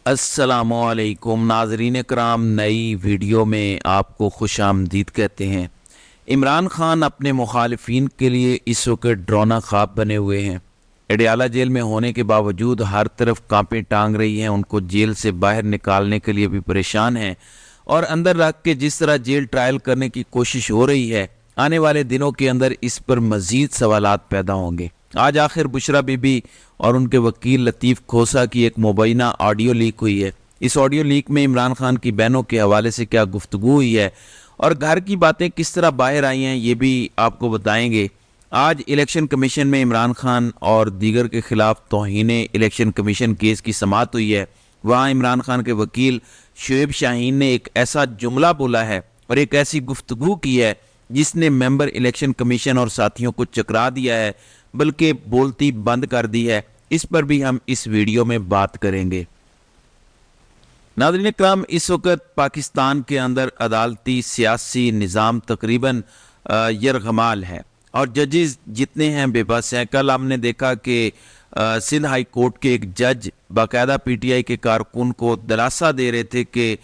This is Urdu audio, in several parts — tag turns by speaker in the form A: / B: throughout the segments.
A: السلام علیکم ناظرین کرام، نئی ویڈیو میں آپ کو خوش آمدید کہتے ہیں۔ عمران خان اپنے مخالفین کے لیے اس وقت ڈراؤنا خواب بنے ہوئے ہیں۔ اڈیالہ جیل میں ہونے کے باوجود ہر طرف کانپیں ٹانگ رہی ہیں، ان کو جیل سے باہر نکالنے کے لیے بھی پریشان ہیں، اور اندر رکھ کے جس طرح جیل ٹرائل کرنے کی کوشش ہو رہی ہے، آنے والے دنوں کے اندر اس پر مزید سوالات پیدا ہوں گے۔ آج آخر بشرا بی بی اور ان کے وکیل لطیف کھوسہ کی ایک مبینہ آڈیو لیک ہوئی ہے۔ اس آڈیو لیک میں عمران خان کی بہنوں کے حوالے سے کیا گفتگو ہوئی ہے اور گھر کی باتیں کس طرح باہر آئی ہیں، یہ بھی آپ کو بتائیں گے۔ آج الیکشن کمیشن میں عمران خان اور دیگر کے خلاف توہین الیکشن کمیشن کیس کی سماعت ہوئی ہے۔ وہاں عمران خان کے وکیل شعیب شاہین نے ایک ایسا جملہ بولا ہے اور ایک ایسی گفتگو کی ہے جس نے ممبر الیکشن کمیشن اور ساتھیوں کو چکرا دیا ہے، بلکہ بولتی بند کر دی ہے۔ اس پر بھی ہم اس ویڈیو میں بات کریں گے۔ ناظرین کرام، اس وقت پاکستان کے اندر عدالتی سیاسی نظام تقریباً یرغمال ہے اور ججز جتنے ہیں بے بس ہیں۔ کل ہم نے دیکھا کہ سندھ ہائی کورٹ کے ایک جج باقاعدہ پی ٹی آئی کے کارکن کو دلاسا دے رہے تھے کہ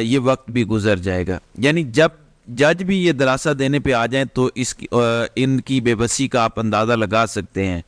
A: یہ وقت بھی گزر جائے گا، یعنی جب جج بھی یہ دلاسا دینے پہ آ جائیں تو ان کی بے بسی کا آپ اندازہ لگا سکتے ہیں۔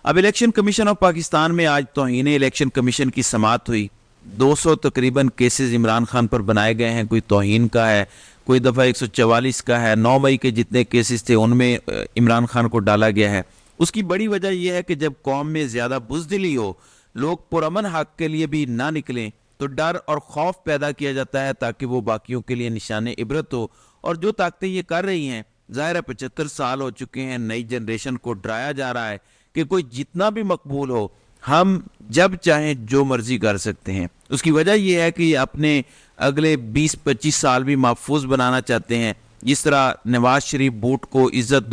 A: اب الیکشن کمیشن آف پاکستان میں آج توہین الیکشن کمیشن کی سماعت ہوئی۔ 200 تقریباً کیسز عمران خان پر بنائے گئے ہیں، کوئی توہین کا ہے، کوئی دفعہ 144 کا ہے۔ 9 مئی کے جتنے کیسز تھے ان میں عمران خان کو ڈالا گیا ہے۔ اس کی بڑی وجہ یہ ہے کہ جب قوم میں زیادہ بزدلی ہو، لوگ پرامن حق کے لیے بھی نہ نکلیں، تو ڈر اور خوف پیدا کیا جاتا ہے تاکہ وہ باقیوں کے لیے نشان عبرت ہو۔ اور جو طاقتیں یہ کر رہی ہیں، ظاہر ہے 75 سال ہو چکے ہیں، نئی جنریشن کو ڈرایا جا رہا ہے کہ کوئی جتنا بھی مقبول ہو، ہم جب چاہیں جو مرضی کر سکتے ہیں۔ اس کی وجہ یہ ہے کہ یہ اپنے اگلے 20-25 سال بھی محفوظ بنانا چاہتے ہیں۔ جس طرح نواز شریف ووٹ کو عزت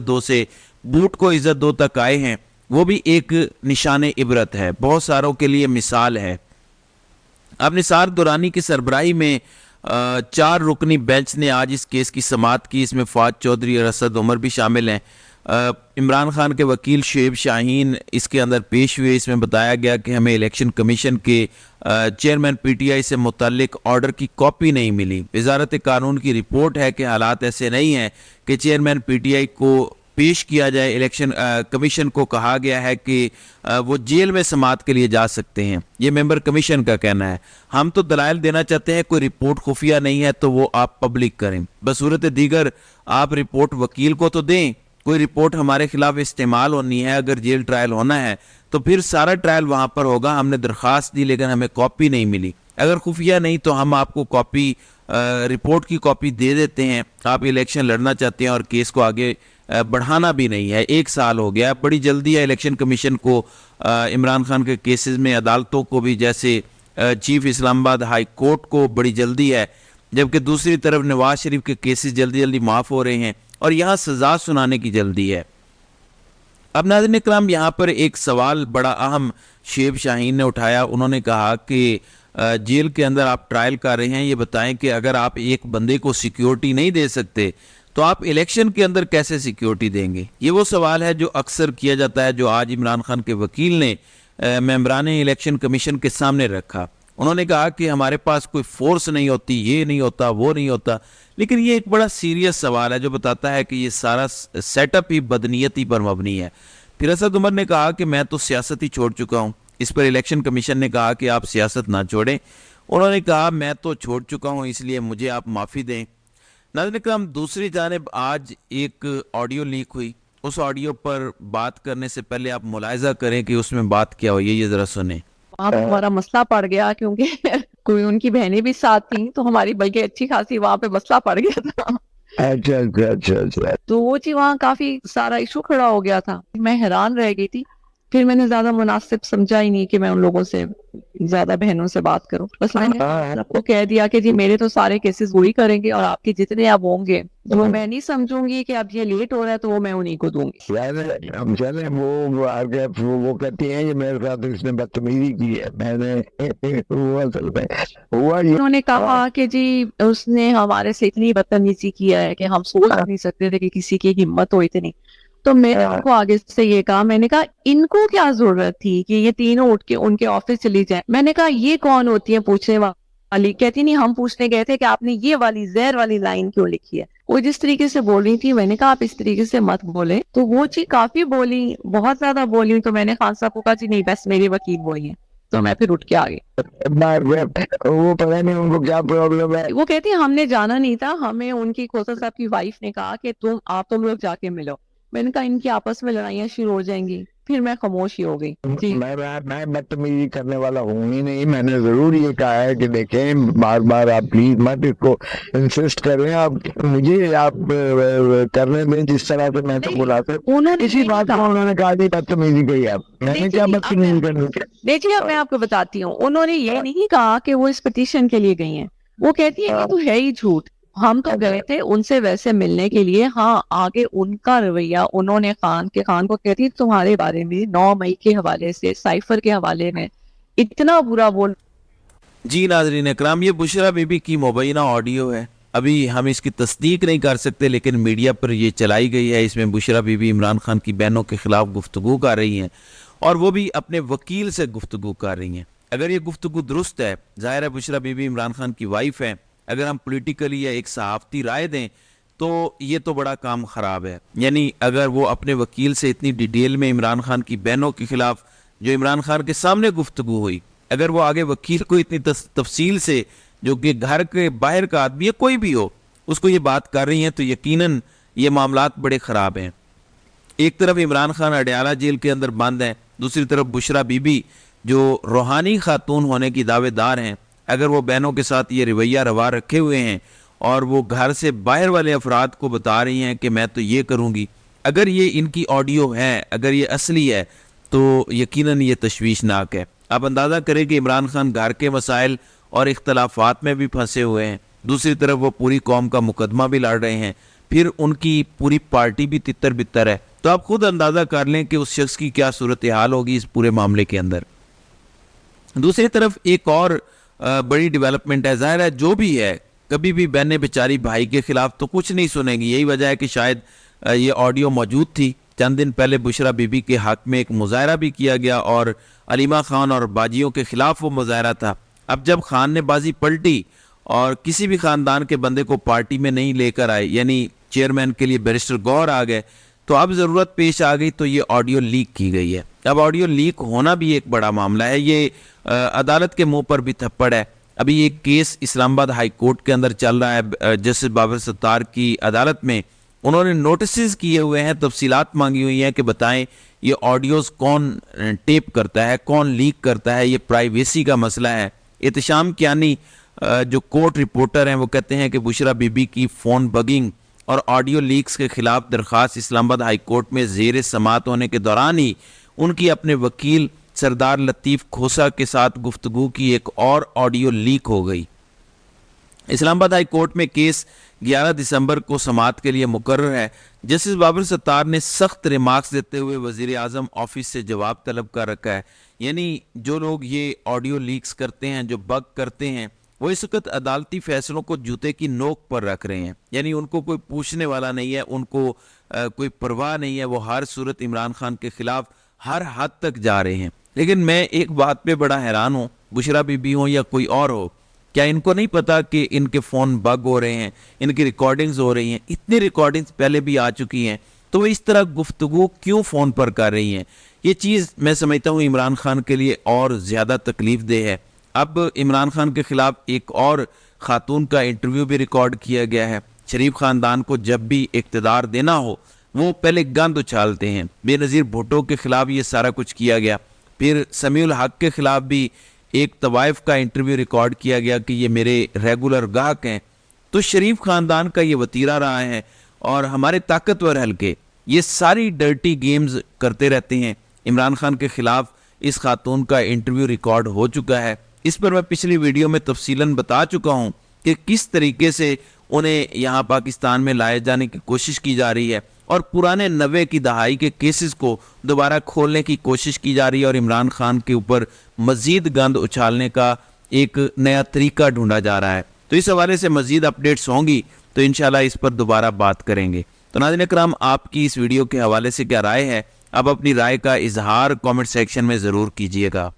A: دو سے بوٹ کو عزت دو تک آئے ہیں، وہ بھی ایک نشان عبرت ہے، بہت ساروں کے لیے مثال ہے۔ اب نثار دورانی کی سربراہی میں 4 رکنی بینچ نے آج اس کیس کی سماعت کی۔ اس میں فواد چودھری اور اسد عمر بھی شامل ہیں۔ عمران خان کے وکیل شعیب شاہین اس کے اندر پیش ہوئے۔ اس میں بتایا گیا کہ ہمیں الیکشن کمیشن کے چیئرمین پی ٹی آئی سے متعلق آرڈر کی کاپی نہیں ملی۔ وزارت قانون کی رپورٹ ہے کہ حالات ایسے نہیں ہیں کہ چیئرمین پی ٹی آئی کو پیش کیا جائے۔ الیکشن کمیشن کو کہا گیا ہے کہ وہ جیل میں سماعت کے لیے جا سکتے ہیں، یہ ممبر کمیشن کا کہنا ہے۔ ہم تو دلائل دینا چاہتے ہیں، کوئی رپورٹ خفیہ نہیں ہے تو وہ آپ پبلک کریں، بصورت دیگر آپ رپورٹ وکیل کو تو دیں۔ کوئی رپورٹ ہمارے خلاف استعمال ہونی ہے، اگر جیل ٹرائل ہونا ہے تو پھر سارا ٹرائل وہاں پر ہوگا۔ ہم نے درخواست دی لیکن ہمیں کاپی نہیں ملی۔ اگر خفیہ نہیں تو ہم آپ کو کاپی رپورٹ کی کاپی دے دیتے ہیں۔ آپ الیکشن لڑنا چاہتے ہیں اور کیس کو آگے بڑھانا بھی نہیں ہے، 1 سال ہو گیا، بڑی جلدی ہے الیکشن کمیشن کو عمران خان کے کیسز میں، عدالتوں کو بھی، جیسے چیف اسلام آباد ہائی کورٹ کو بڑی جلدی ہے، جبکہ دوسری طرف نواز شریف کے کیسز جلدی جلدی معاف ہو رہے ہیں اور یہاں سزا سنانے کی جلدی ہے۔ اب ناظرین اکرام، یہاں پر ایک سوال بڑا اہم شعیب شاہین نے اٹھایا۔ انہوں نے کہا کہ جیل کے اندر آپ ٹرائل کر رہے ہیں، یہ بتائیں کہ اگر آپ ایک بندے کو سیکیورٹی نہیں دے سکتے تو آپ الیکشن کے اندر کیسے سیکیورٹی دیں گے؟ یہ وہ سوال ہے جو اکثر کیا جاتا ہے، جو آج عمران خان کے وکیل نے ممبران الیکشن کمیشن کے سامنے رکھا۔ انہوں نے کہا کہ ہمارے پاس کوئی فورس نہیں ہوتی، یہ نہیں ہوتا، وہ نہیں ہوتا، لیکن یہ ایک بڑا سیریس سوال ہے جو بتاتا ہے کہ یہ سارا سیٹ اپ ہی بدنیتی پر مبنی ہے۔ پھر اسد عمر نے کہا کہ میں تو سیاست ہی چھوڑ چکا ہوں۔ اس پر الیکشن کمیشن نے کہا کہ آپ سیاست نہ چھوڑیں۔ انہوں نے کہا میں تو چھوڑ چکا ہوں، اس لیے مجھے آپ معافی دیں۔ ناظرین اکرام، دوسری جانب آج ایک آڈیو لیک ہوئی۔ اس آڈیو پر بات کرنے سے پہلے آپ ملاحظہ کریں کہ اس میں بات کیا ہوئی ہے، یہ ذرا سنیں۔
B: وہاں پہ ہمارا مسئلہ پڑ گیا کیونکہ کوئی ان کی بہنیں بھی ساتھ تھیں، تو ہماری بلکہ اچھی خاصی وہاں پہ مسئلہ پڑ گیا تھا۔
C: اچھا
B: تو وہ چیز وہاں کافی سارا ایشو کھڑا ہو گیا تھا، میں حیران رہ گئی تھی۔ پھر میں نے زیادہ مناسب سمجھا ہی نہیں کہ میں ان لوگوں سے زیادہ بہنوں سے بات کروں، بس میں نے سب کو کہہ دیا کہ جی میرے تو سارے کیسز وہی کریں گے اور آپ کے جتنے اب ہوں گے وہ میں نہیں سمجھوں گی کہ اب یہ لیٹ ہو رہا ہے تو وہ میں انہیں کو دوں گی۔
C: ہم چلے وہ آگے وہ کہتے ہیں کہ میرے ساتھ اس نے بدتمیزی کی ہے، میں نے ہوا یہ
B: انہوں نے کہا کہ جی اس نے ہمارے سے اتنی بدتمیزی کیا ہے کہ ہم سوچ نہیں سکتے تھے کہ کسی کی ہمت ہو اتنی۔ تو میں نے ان کو آگے سے یہ کہا, میں نے کہا ان کو کیا ضرورت تھی کہ یہ تینوں اٹھ کے ان کے آفس چلی جائیں. میں نے کہا یہ کون ہوتی ہے پوچھنے والی؟ کہتی نہیں, ہم پوچھنے گئے تھے کہ آپ نے یہ والی زہر والی لائن کیوں لکھی ہے. وہ جس طریقے سے بول رہی تھی, میں نے کہا آپ اس طریقے سے مت بولے. تو وہ چیز کافی بولی, بہت زیادہ بولی. تو میں نے خان صاحب کو کہا جی نہیں بس میرے وکیل وہی ہیں. تو میں پھر اٹھ کے آ گئی.
C: وہ پتہ نہیں ان کو کیا پرابلم ہے.
B: وہ کہتی ہیں ہم نے جانا نہیں تھا, ہمیں ان کی کوثر صاحب کی وائف نے کہا کہ تم لوگ جا کے ملو. میں نے کہا ان کی آپس میں لڑائیاں شروع ہو جائیں گی. پھر میں خاموش ہی ہو گئی. جی
C: میں بدتمیزی کرنے والا ہوں ہی نہیں. میں نے ضرور یہ کہا ہے کہ دیکھیں بار بار آپ پلیز مت اس کو انسسٹ کریں. آپ مجھے آپ کرنے دیں جس طرح سے میں تو بلا
B: انہوں نے
C: اسی بات کو انہوں نے کہا کہ بدتمیزی کی ہے. میں نے کیا بدتمیزی کرنی ہے.
B: دیکھیے میں آپ کو بتاتی ہوں, انہوں نے یہ نہیں کہا کہ وہ اس پٹیشن کے لیے گئی ہیں. وہ کہتی ہے کہ تو ہے ہی جھوٹ, ہم تو گئے تھے ان سے ویسے ملنے کے لیے. ہاں آگے ان کا رویہ, انہوں نے خان کو کہتی تمہارے بارے میں 9 مئی کے حوالے سے, سائفر کے حوالے میں اتنا برا بول.
A: جی ناظرین اکرام, یہ بشرا بی بی کی مبینہ آڈیو ہے. ابھی ہم اس کی تصدیق نہیں کر سکتے لیکن میڈیا پر یہ چلائی گئی ہے. اس میں بشرا بی بی عمران خان کی بہنوں کے خلاف گفتگو کر رہی ہیں اور وہ بھی اپنے وکیل سے گفتگو کر رہی ہیں. اگر یہ گفتگو درست ہے, ظاہر ہے بشرا بی بی عمران خان کی وائف ہے, اگر ہم پولیٹیکلی یا ایک صحافتی رائے دیں تو یہ تو بڑا کام خراب ہے. یعنی اگر وہ اپنے وکیل سے اتنی ڈیٹیل میں عمران خان کی بہنوں کے خلاف, جو عمران خان کے سامنے گفتگو ہوئی, اگر وہ آگے وکیل کو اتنی تفصیل سے, جو کہ گھر کے باہر کا آدمی ہے کوئی بھی ہو, اس کو یہ بات کر رہی ہیں, تو یقیناً یہ معاملات بڑے خراب ہیں. ایک طرف عمران خان اڈیالہ جیل کے اندر بند ہیں, دوسری طرف بشرا بی بی جو روحانی خاتون ہونے کی دعوے دار ہیں, اگر وہ بہنوں کے ساتھ یہ رویہ روا رکھے ہوئے ہیں اور وہ گھر سے باہر والے افراد کو بتا رہی ہیں کہ میں تو یہ کروں گی, اگر یہ ان کی آڈیو ہے, اگر یہ اصلی ہے, تو یقیناً یہ تشویشناک ہے. آپ اندازہ کریں کہ عمران خان گھر کے مسائل اور اختلافات میں بھی پھنسے ہوئے ہیں, دوسری طرف وہ پوری قوم کا مقدمہ بھی لڑ رہے ہیں, پھر ان کی پوری پارٹی بھی تتر بتر ہے. تو آپ خود اندازہ کر لیں کہ اس شخص کی کیا صورتحال ہوگی اس پورے معاملے کے اندر. دوسری طرف ایک اور بڑی ڈیولپمنٹ ہے. ظاہر ہے جو بھی ہے, کبھی بھی بہنیں بیچاری بھائی کے خلاف تو کچھ نہیں سنیں گی. یہی وجہ ہے کہ شاید یہ آڈیو موجود تھی. چند دن پہلے بشرا بی بی کے حق میں ایک مظاہرہ بھی کیا گیا اور علیمہ خان اور باجیوں کے خلاف وہ مظاہرہ تھا. اب جب خان نے بازی پلٹی اور کسی بھی خاندان کے بندے کو پارٹی میں نہیں لے کر آئے, یعنی چیئرمین کے لیے بیرسٹر گور آ گئے, تو اب ضرورت پیش آ گئی تو یہ آڈیو لیک کی گئی ہے. اب آڈیو لیک ہونا بھی ایک بڑا معاملہ ہے. یہ عدالت کے منہ پر بھی تھپڑ ہے. ابھی یہ کیس اسلام آباد ہائی کورٹ کے اندر چل رہا ہے, جسٹس بابر ستار کی عدالت میں. انہوں نے نوٹسز کیے ہوئے ہیں, تفصیلات مانگی ہوئی ہیں کہ بتائیں یہ آڈیوز کون ٹیپ کرتا ہے, کون لیک کرتا ہے. یہ پرائیویسی کا مسئلہ ہے. احتشام کیانی جو کورٹ رپورٹر ہیں وہ کہتے ہیں کہ بشرا بی بی کی فون بگنگ اور آڈیو لیکس کے خلاف درخواست اسلام آباد ہائی کورٹ میں زیر سماعت ہونے کے دوران ہی ان کی اپنے وکیل سردار لطیف کھوسا کے ساتھ گفتگو کی ایک اور آڈیو لیک ہو گئی. اسلام آباد ہائی کورٹ میں کیس 11 دسمبر کو سماعت کے لیے مقرر ہے. جسٹس بابر ستار نے سخت ریمارکس دیتے ہوئے وزیر اعظم آفس سے جواب طلب کر رکھا ہے. یعنی جو لوگ یہ آڈیو لیکس کرتے ہیں, جو بگ کرتے ہیں, وہ اس وقت عدالتی فیصلوں کو جوتے کی نوک پر رکھ رہے ہیں. یعنی ان کو کوئی پوچھنے والا نہیں ہے, ان کو کوئی پرواہ نہیں ہے. وہ ہر صورت عمران خان کے خلاف ہر حد تک جا رہے ہیں. لیکن میں ایک بات پہ بڑا حیران ہوں, بشرا بی بی ہوں یا کوئی اور ہو, کیا ان کو نہیں پتا کہ ان کے فون بگ ہو رہے ہیں, ان کی ریکارڈنگز ہو رہی ہیں؟ اتنی ریکارڈنگز پہلے بھی آ چکی ہیں, تو وہ اس طرح گفتگو کیوں فون پر کر رہی ہیں؟ یہ چیز میں سمجھتا ہوں عمران خان کے لیے اور زیادہ تکلیف دہ ہے. اب عمران خان کے خلاف ایک اور خاتون کا انٹرویو بھی ریکارڈ کیا گیا ہے. شریف خاندان کو جب بھی اقتدار دینا ہو وہ پہلے گند اچھالتے ہیں. بے نظیر بھٹو کے خلاف یہ سارا کچھ کیا گیا. پھر سمیع الحق کے خلاف بھی ایک طوائف کا انٹرویو ریکارڈ کیا گیا کہ یہ میرے ریگولر گاہک ہیں. تو شریف خاندان کا یہ وتیرہ رہا ہے اور ہمارے طاقتور حلقے یہ ساری ڈرٹی گیمز کرتے رہتے ہیں. عمران خان کے خلاف اس خاتون کا انٹرویو ریکارڈ ہو چکا ہے. اس پر میں پچھلی ویڈیو میں تفصیلاً بتا چکا ہوں کہ کس طریقے سے انہیں یہاں پاکستان میں لائے جانے کی کوشش کی جا رہی ہے اور پرانے 90 کی دہائی کے کیسز کو دوبارہ کھولنے کی کوشش کی جا رہی ہے اور عمران خان کے اوپر مزید گند اچھالنے کا ایک نیا طریقہ ڈھونڈا جا رہا ہے. تو اس حوالے سے مزید اپڈیٹس ہوں گی تو انشاءاللہ اس پر دوبارہ بات کریں گے. تو ناظرین اکرام آپ کی اس ویڈیو کے حوالے سے کیا رائے ہے؟ آپ اپنی رائے کا اظہار کامنٹ سیکشن میں ضرور کیجیے گا.